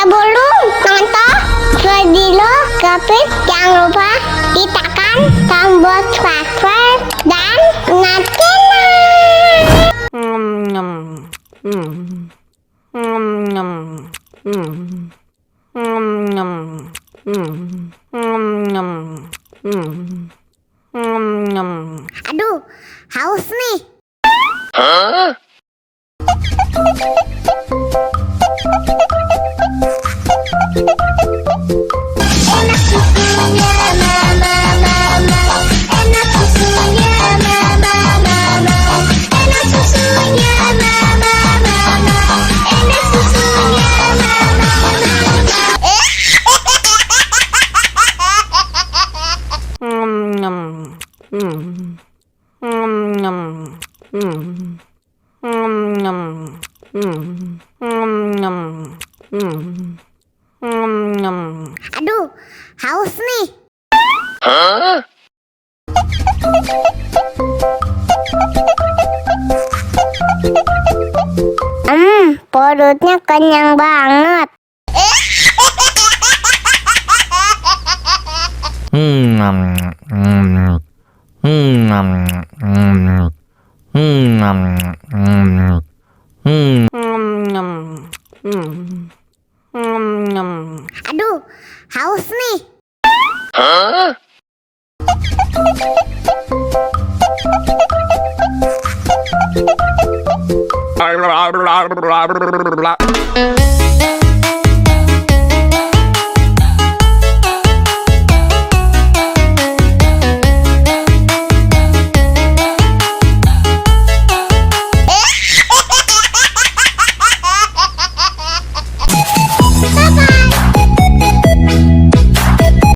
Sebelum nonton video Gavin, jangan lupa ditekan tombol subscribe dan aduh, haus nih. Enak susunya mama, enak susunya mama, enak susunya mama, enak susunya mama. Aduh, haus nih. Perutnya kenyang banget. Aduh, haus nih.